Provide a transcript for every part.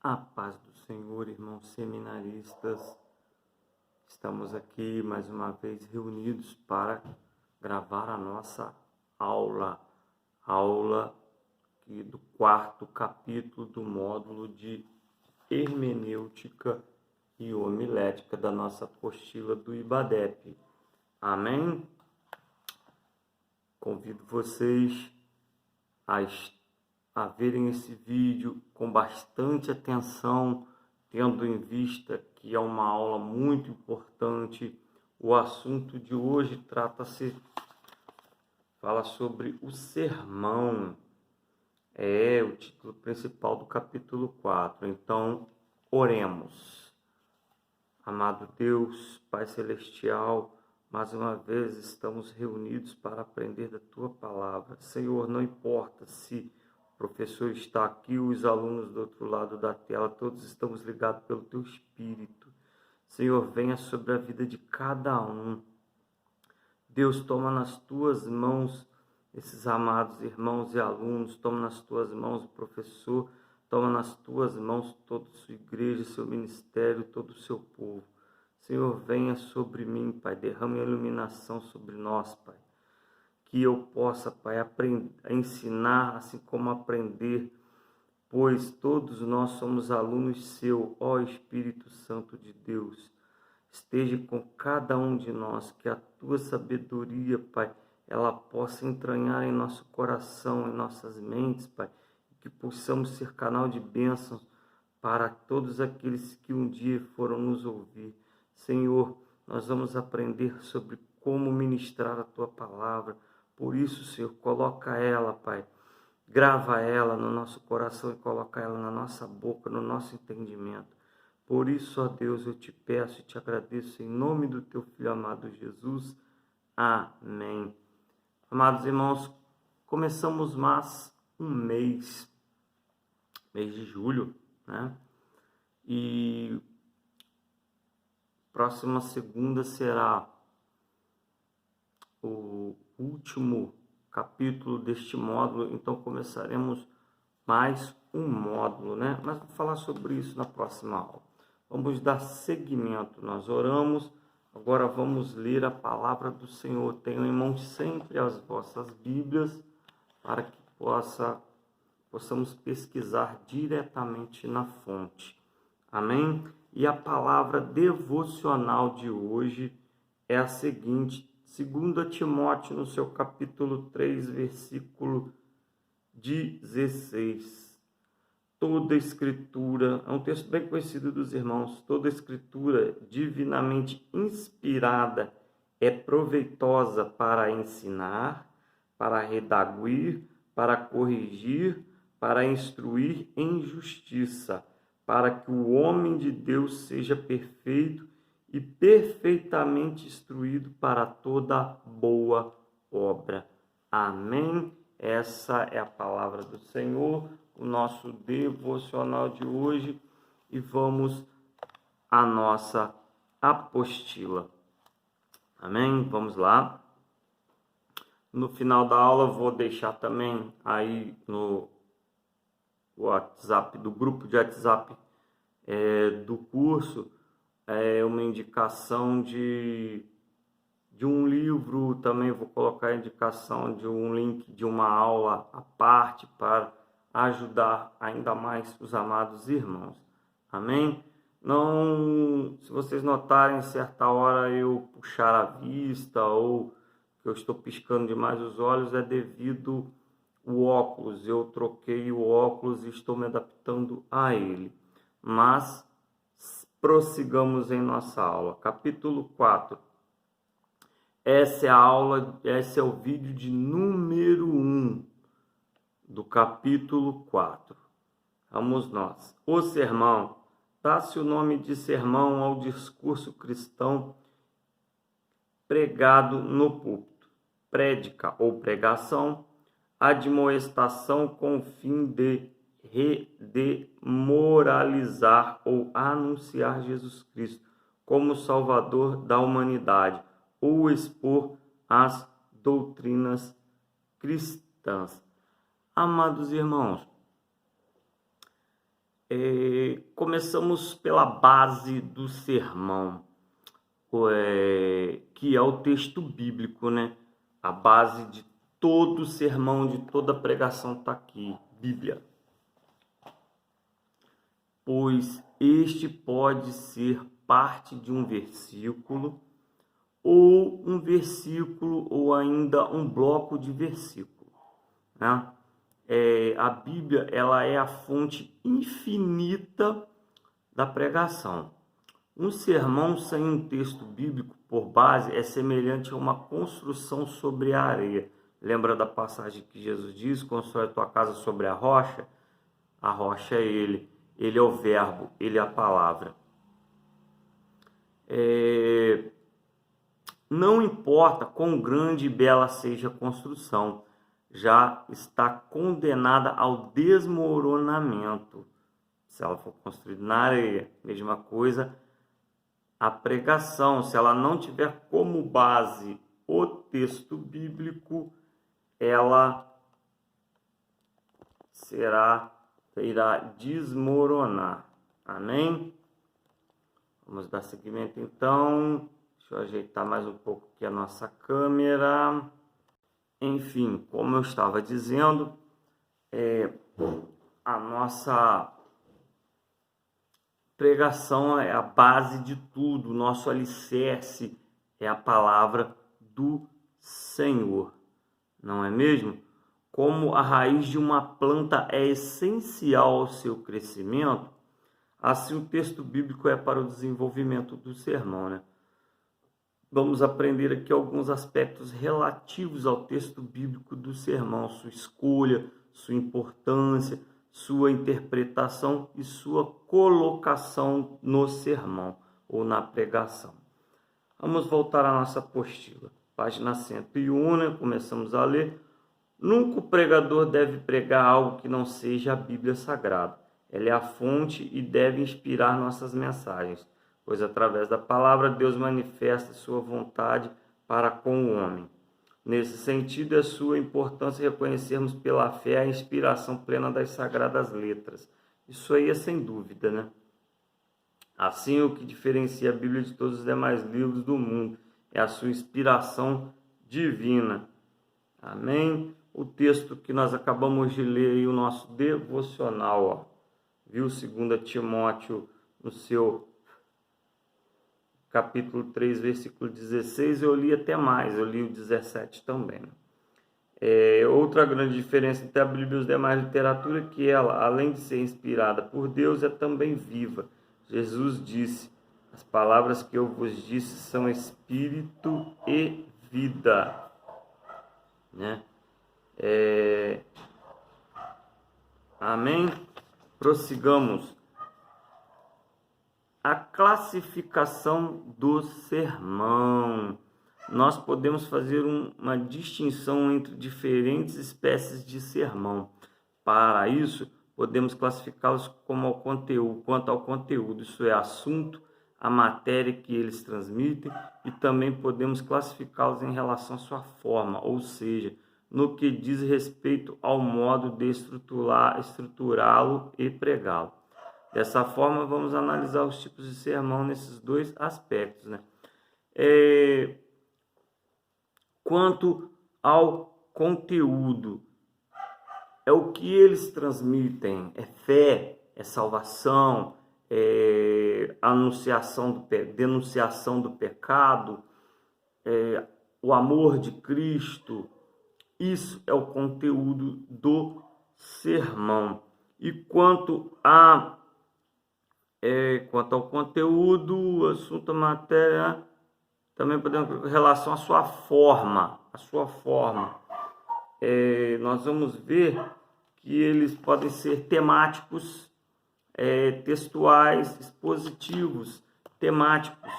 A paz do Senhor, irmãos seminaristas. Estamos aqui mais uma vez reunidos para gravar a nossa aula do 4º capítulo do módulo de hermenêutica e homilética da nossa apostila do IBADEP. Amém? Convido vocês a verem esse vídeo com bastante atenção, tendo em vista que é uma aula muito importante. O assunto de hoje fala sobre o sermão, é o título principal do capítulo 4. Então, oremos. Amado Deus, Pai Celestial, mais uma vez estamos reunidos para aprender da Tua Palavra. Senhor, não importa se o professor está aqui, os alunos do outro lado da tela, todos estamos ligados pelo Teu Espírito. Senhor, venha sobre a vida de cada um. Deus, toma nas Tuas mãos esses amados irmãos e alunos, toma nas Tuas mãos o professor, toma nas Tuas mãos toda a Sua igreja, seu ministério, todo o Seu povo. Senhor, venha sobre mim, Pai, derrame a iluminação sobre nós, Pai. Que eu possa, Pai, ensinar, assim como aprender, pois todos nós somos alunos Seu, ó Espírito Santo de Deus. Esteja com cada um de nós, que a Tua sabedoria, Pai, ela possa entranhar em nosso coração, em nossas mentes, Pai, que possamos ser canal de bênçãos para todos aqueles que um dia foram nos ouvir. Senhor, nós vamos aprender sobre como ministrar a Tua Palavra. Por isso, Senhor, coloca ela, Pai, grava ela no nosso coração e coloca ela na nossa boca, no nosso entendimento. Por isso, ó Deus, eu te peço e te agradeço em nome do Teu Filho amado Jesus. Amém. Amados irmãos, começamos mais um mês de julho, né? E próxima segunda será o último capítulo deste módulo, então começaremos mais um módulo, né? Mas vou falar sobre isso na próxima aula. Vamos dar seguimento, nós oramos, agora vamos ler a palavra do Senhor. Tenham em mãos sempre as vossas Bíblias, para que possamos pesquisar diretamente na fonte. Amém? E a palavra devocional de hoje é a seguinte: 2 Timóteo, no seu capítulo 3, versículo 16. Toda escritura, é um texto bem conhecido dos irmãos, toda escritura divinamente inspirada é proveitosa para ensinar, para redarguir, para corrigir, para instruir em justiça, para que o homem de Deus seja perfeito e perfeitamente instruído para toda boa obra. Amém? Essa é a palavra do Senhor, o nosso devocional de hoje, e vamos à nossa apostila. Amém? Vamos lá. No final da aula vou deixar também aí no WhatsApp, do grupo de WhatsApp do curso, uma indicação de um livro. Também vou colocar a indicação de um link de uma aula à parte para ajudar ainda mais os amados irmãos. Amém? Não, se vocês notarem, certa hora eu puxar a vista ou que eu estou piscando demais os olhos, é devido o óculos. Eu troquei o óculos e estou me adaptando a ele. Mas prossigamos em nossa aula. Capítulo 4. Essa é a aula, esse é o vídeo de número 1 do capítulo 4. Vamos nós. O sermão. Dá-se o nome de sermão ao discurso cristão pregado no púlpito. Prédica ou pregação, admoestação com o fim de redemoralizar ou anunciar Jesus Cristo como Salvador da humanidade, ou expor as doutrinas cristãs. Amados irmãos, Começamos pela base do sermão, que é o texto bíblico, né? A base de todo sermão, de toda pregação está aqui, Bíblia. Pois este pode ser parte de um versículo, ou um versículo, ou ainda um bloco de versículo, né? A Bíblia, ela é a fonte infinita da pregação. Um sermão sem um texto bíblico por base é semelhante a uma construção sobre a areia. Lembra da passagem que Jesus diz: constrói a tua casa sobre a rocha? A rocha é ele é o verbo, ele é a palavra. Não importa quão grande e bela seja a construção, já está condenada ao desmoronamento se ela for construída na areia. Mesma coisa a pregação, se ela não tiver como base o texto bíblico, ela irá desmoronar. Amém? Vamos dar seguimento então. Deixa eu ajeitar mais um pouco aqui a nossa câmera. Enfim, como eu estava dizendo, a nossa pregação é a base de tudo, nosso alicerce é a palavra do Senhor, não é mesmo? Como a raiz de uma planta é essencial ao seu crescimento, assim o texto bíblico é para o desenvolvimento do sermão, né? Vamos aprender aqui alguns aspectos relativos ao texto bíblico do sermão, sua escolha, sua importância, sua interpretação e sua colocação no sermão ou na pregação. Vamos voltar à nossa apostila. Página 101, né? Começamos a ler. Nunca o pregador deve pregar algo que não seja a Bíblia Sagrada. Ela é a fonte e deve inspirar nossas mensagens, pois através da palavra Deus manifesta sua vontade para com o homem. Nesse sentido, é sua importância reconhecermos pela fé a inspiração plena das Sagradas Letras. Isso aí é sem dúvida, né? Assim, o que diferencia a Bíblia de todos os demais livros do mundo é a sua inspiração divina. Amém? O texto que nós acabamos de ler aí, o nosso devocional, ó, viu? 2 Timóteo, no seu capítulo 3, versículo 16, eu li até mais, eu li o 17 também. Outra grande diferença entre a Bíblia e os demais literaturas é que ela, além de ser inspirada por Deus, é também viva. Jesus disse: as palavras que eu vos disse são espírito e vida, né? Amém? Prossigamos. A classificação do sermão. Nós podemos fazer uma distinção entre diferentes espécies de sermão. Para isso, podemos classificá-los quanto ao conteúdo, isso é, assunto, a matéria que eles transmitem, e também podemos classificá-los em relação à sua forma, ou seja, no que diz respeito ao modo de estruturá-lo e pregá-lo. Dessa forma, vamos analisar os tipos de sermão nesses dois aspectos, né? Quanto ao conteúdo, é o que eles transmitem, é fé, é salvação, é denunciação do pecado, o amor de Cristo. Isso é o conteúdo do sermão. E quanto ao conteúdo, assunto, matéria, também podemos em relação à sua forma. Nós vamos ver que eles podem ser temáticos, textuais, expositivos, temáticos,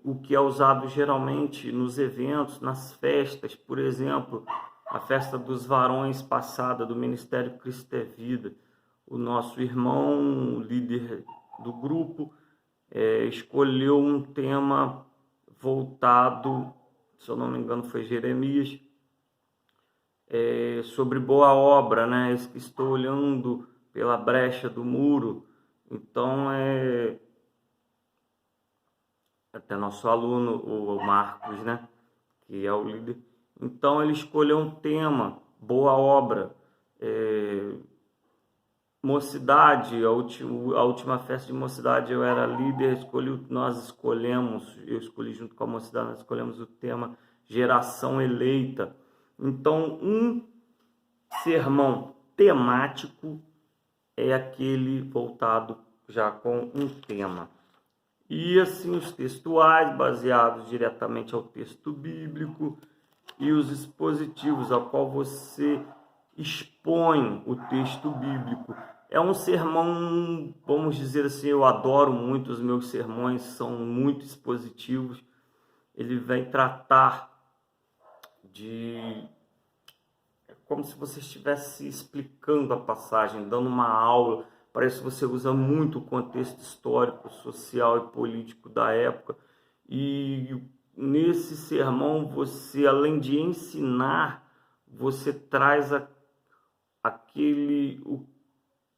o que é usado geralmente nos eventos, nas festas, por exemplo, a festa dos varões passada do Ministério Cristo é Vida. O nosso irmão, o líder do grupo, escolheu um tema voltado, se eu não me engano foi Jeremias, sobre boa obra, né? Estou olhando pela brecha do muro. Então, até nosso aluno, o Marcos, né, que é o líder. Então, ele escolheu um tema, boa obra, mocidade, a última festa de mocidade eu era líder, eu escolhi junto com a mocidade, nós escolhemos o tema geração eleita. Então, um sermão temático é aquele voltado já com um tema. E assim os textuais, baseados diretamente ao texto bíblico, e os expositivos, ao qual você expõe o texto bíblico. É um sermão, vamos dizer assim, eu adoro muito, os meus sermões são muito expositivos. Ele vem tratar como se você estivesse explicando a passagem, dando uma aula. Parece que você usa muito o contexto histórico, social e político da época. E nesse sermão, você, além de ensinar, você traz o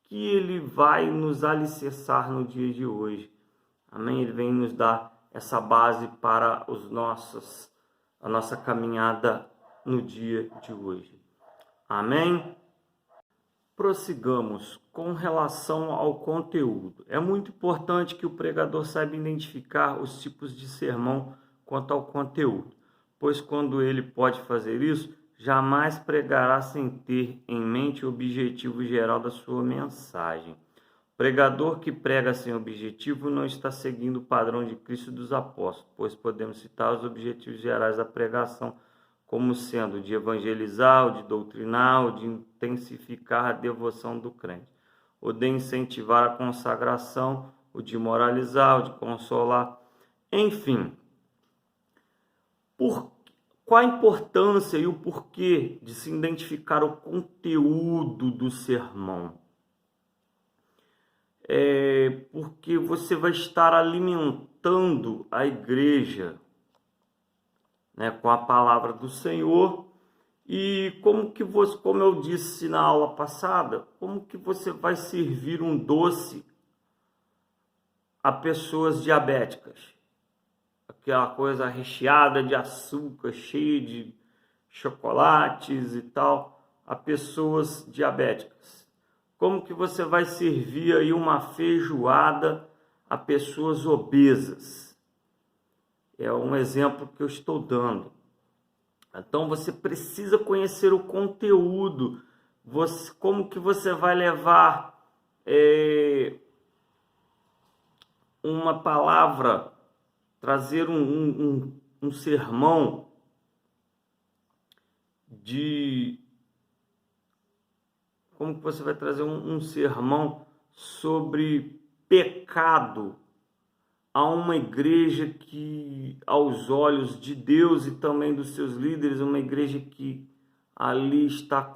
que ele vai nos alicerçar no dia de hoje. Amém? Ele vem nos dar essa base para a nossa caminhada no dia de hoje. Amém? Prossigamos com relação ao conteúdo. É muito importante que o pregador saiba identificar os tipos de sermão quanto ao conteúdo, pois quando ele pode fazer isso, jamais pregará sem ter em mente o objetivo geral da sua mensagem. O pregador que prega sem objetivo não está seguindo o padrão de Cristo e dos apóstolos, pois podemos citar os objetivos gerais da pregação como sendo o de evangelizar, o de doutrinar, o de intensificar a devoção do crente, o de incentivar a consagração, o de moralizar, o de consolar, enfim. Qual a importância e o porquê de se identificar o conteúdo do sermão? Porque você vai estar alimentando a igreja, né, com a palavra do Senhor. E como eu disse na aula passada, como que você vai servir um doce a pessoas diabéticas? Aquela coisa recheada de açúcar, cheia de chocolates e tal, a pessoas diabéticas. Como que você vai servir aí uma feijoada a pessoas obesas? É um exemplo que eu estou dando. Então você precisa conhecer o conteúdo. Como que você vai levar uma palavra, trazer um sermão como que você vai trazer um sermão sobre pecado a uma igreja que, aos olhos de Deus e também dos seus líderes, uma igreja que ali está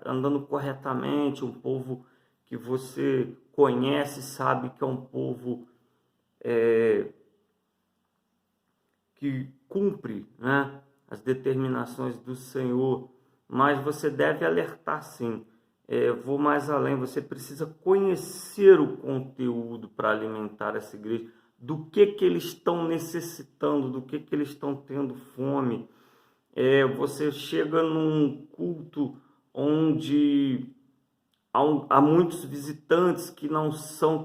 andando corretamente, um povo que você conhece, sabe que é um povo que cumpre, né, as determinações do Senhor, mas você deve alertar sim. Vou mais além, você precisa conhecer o conteúdo para alimentar essa igreja, do que eles estão necessitando, do que eles estão tendo fome. Você chega num culto onde há muitos visitantes que não são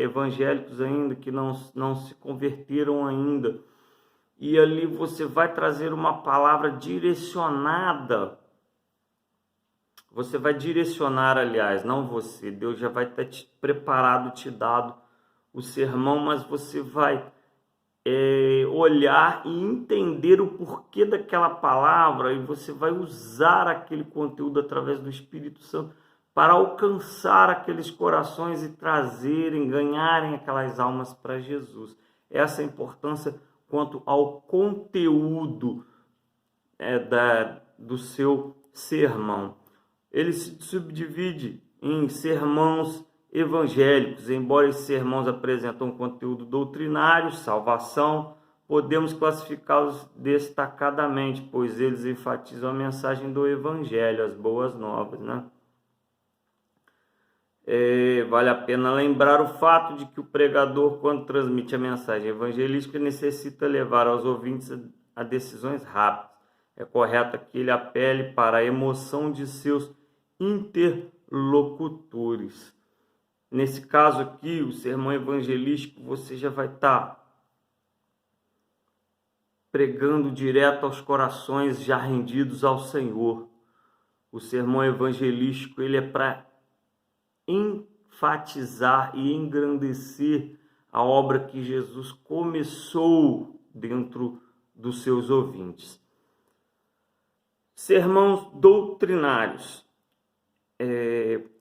evangélicos ainda, que não se converteram ainda. E ali você vai trazer uma palavra direcionada. Você vai direcionar, aliás, não você. Deus já vai ter te preparado, te dado o sermão, mas você vai olhar e entender o porquê daquela palavra, e você vai usar aquele conteúdo através do Espírito Santo para alcançar aqueles corações e ganharem aquelas almas para Jesus. Essa é a importância quanto ao conteúdo do seu sermão. Ele se subdivide em sermãos evangélicos. Embora esses sermãos apresentam um conteúdo doutrinário, salvação, podemos classificá-los destacadamente, pois eles enfatizam a mensagem do evangelho, as boas novas, né? vale a pena lembrar o fato de que o pregador, quando transmite a mensagem evangelística, necessita levar aos ouvintes a decisões rápidas. É correto que ele apele para a emoção de seus interlocutores. Nesse caso aqui, o sermão evangelístico, você já vai estar pregando direto aos corações já rendidos ao Senhor. O sermão evangelístico, ele é para enfatizar e engrandecer a obra que Jesus começou dentro dos seus ouvintes. Sermãos doutrinários.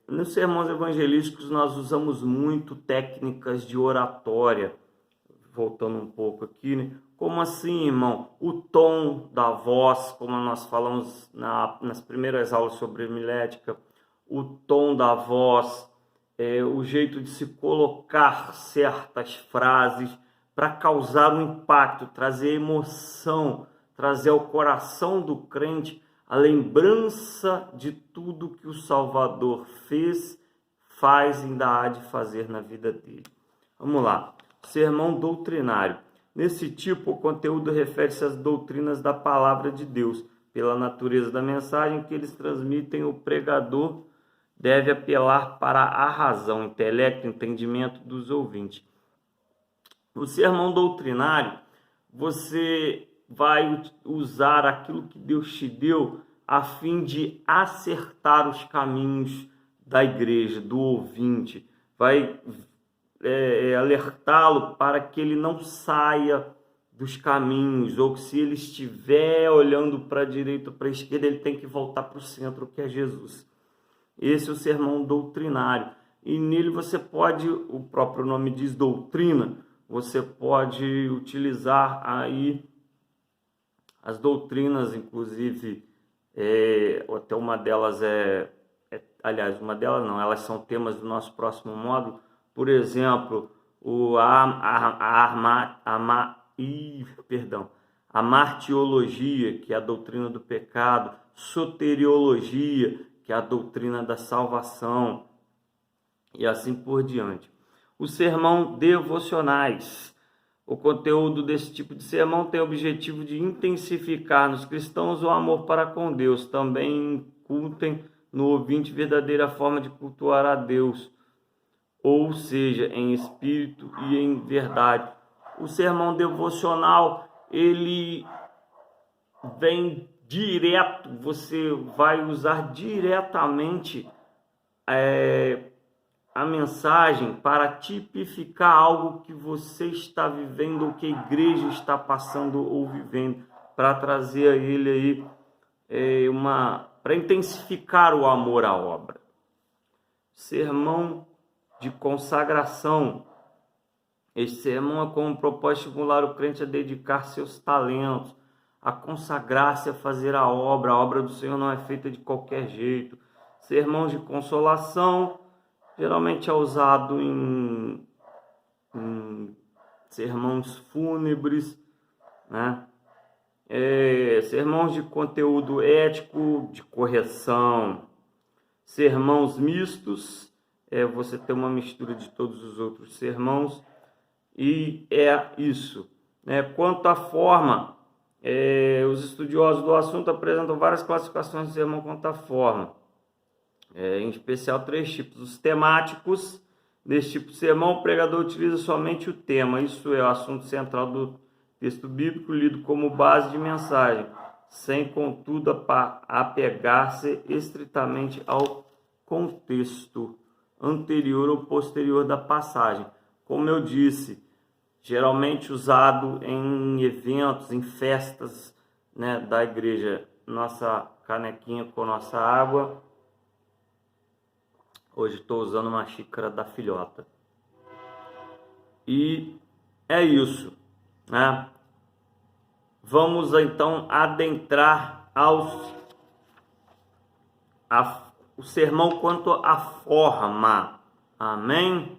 Nos sermões evangelísticos nós usamos muito técnicas de oratória. Voltando um pouco aqui, né? Como assim, irmão? O tom da voz, como nós falamos nas primeiras aulas sobre homilética, o tom da voz, o jeito de se colocar certas frases para causar um impacto, trazer emoção, trazer ao coração do crente a lembrança de tudo que o Salvador fez, faz e ainda há de fazer na vida dele. Vamos lá. Sermão doutrinário. Nesse tipo, o conteúdo refere-se às doutrinas da palavra de Deus. Pela natureza da mensagem que eles transmitem, o pregador deve apelar para a razão, intelecto, entendimento dos ouvintes. No sermão doutrinário, você vai usar aquilo que Deus te deu a fim de acertar os caminhos da igreja, do ouvinte. Vai alertá-lo para que ele não saia dos caminhos, ou que se ele estiver olhando para a direita ou para a esquerda, ele tem que voltar para o centro, que é Jesus. Esse é o sermão doutrinário. E nele você pode, o próprio nome diz doutrina, você pode utilizar aí as doutrinas, inclusive, até uma delas aliás, uma delas não, elas são temas do nosso próximo módulo. Por exemplo, a martiologia, que é a doutrina do pecado, soteriologia, que é a doutrina da salvação, e assim por diante. O sermão devocionais. O conteúdo desse tipo de sermão tem o objetivo de intensificar nos cristãos o amor para com Deus. Também incutem no ouvinte verdadeira forma de cultuar a Deus, ou seja, em espírito e em verdade. O sermão devocional, ele vem direto, você vai usar diretamente a mensagem para tipificar algo que você está vivendo ou que a igreja está passando ou vivendo, para trazer a ele aí para intensificar o amor à obra. Sermão de consagração. Este sermão é com o propósito de estimular o crente a dedicar seus talentos, a consagrar-se a fazer a obra do Senhor não é feita de qualquer jeito. Sermão de consolação, geralmente é usado em sermões fúnebres, né? Sermões de conteúdo ético, de correção. Sermãos mistos, você tem uma mistura de todos os outros sermãos, e é isso. Quanto à forma, os estudiosos do assunto apresentam várias classificações de sermão quanto à forma, em especial 3 tipos. Os temáticos. Nesse tipo de sermão, o pregador utiliza somente o tema, isso é, o assunto central do texto bíblico, lido como base de mensagem, sem, contudo, apegar-se estritamente ao contexto anterior ou posterior da passagem. Como eu disse, geralmente usado em eventos, em festas, né, da igreja. Nossa canequinha com nossa água. Hoje estou usando uma xícara da filhota. E é isso, né? Vamos então adentrar o sermão quanto à forma. Amém?